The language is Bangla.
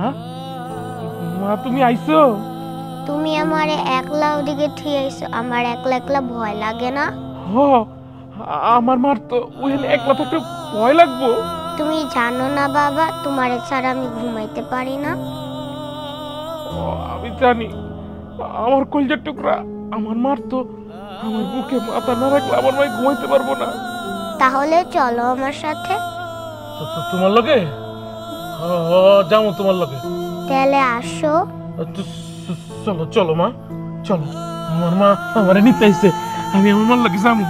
মা, মা তুমি আইছো? তুমি আমারে একলা ওদিকে ঠিক আইছো, আমার একলা একলা ভয় লাগে না? হ, আমার মার তো ওই একলা থাকতে ভয় লাগবো। তুমি জানো না বাবা, তোমারে ছাড়া আমি ঘুমাইতে পারি না। আমি জানি, আমার কলজার টুকরা, আমার মার তো আমার বুকে মাথা না রাখলে আমার মাই ঘুমাইতে পারবো না। তাহলে চলো আমার সাথে। তোমার লগে যাবো, তোমার লগে। তাহলে আসো। চলো চলো মা, চলো। আমার মা আমারে নিতে আইছে, আমি আমার মার লগে যাবো।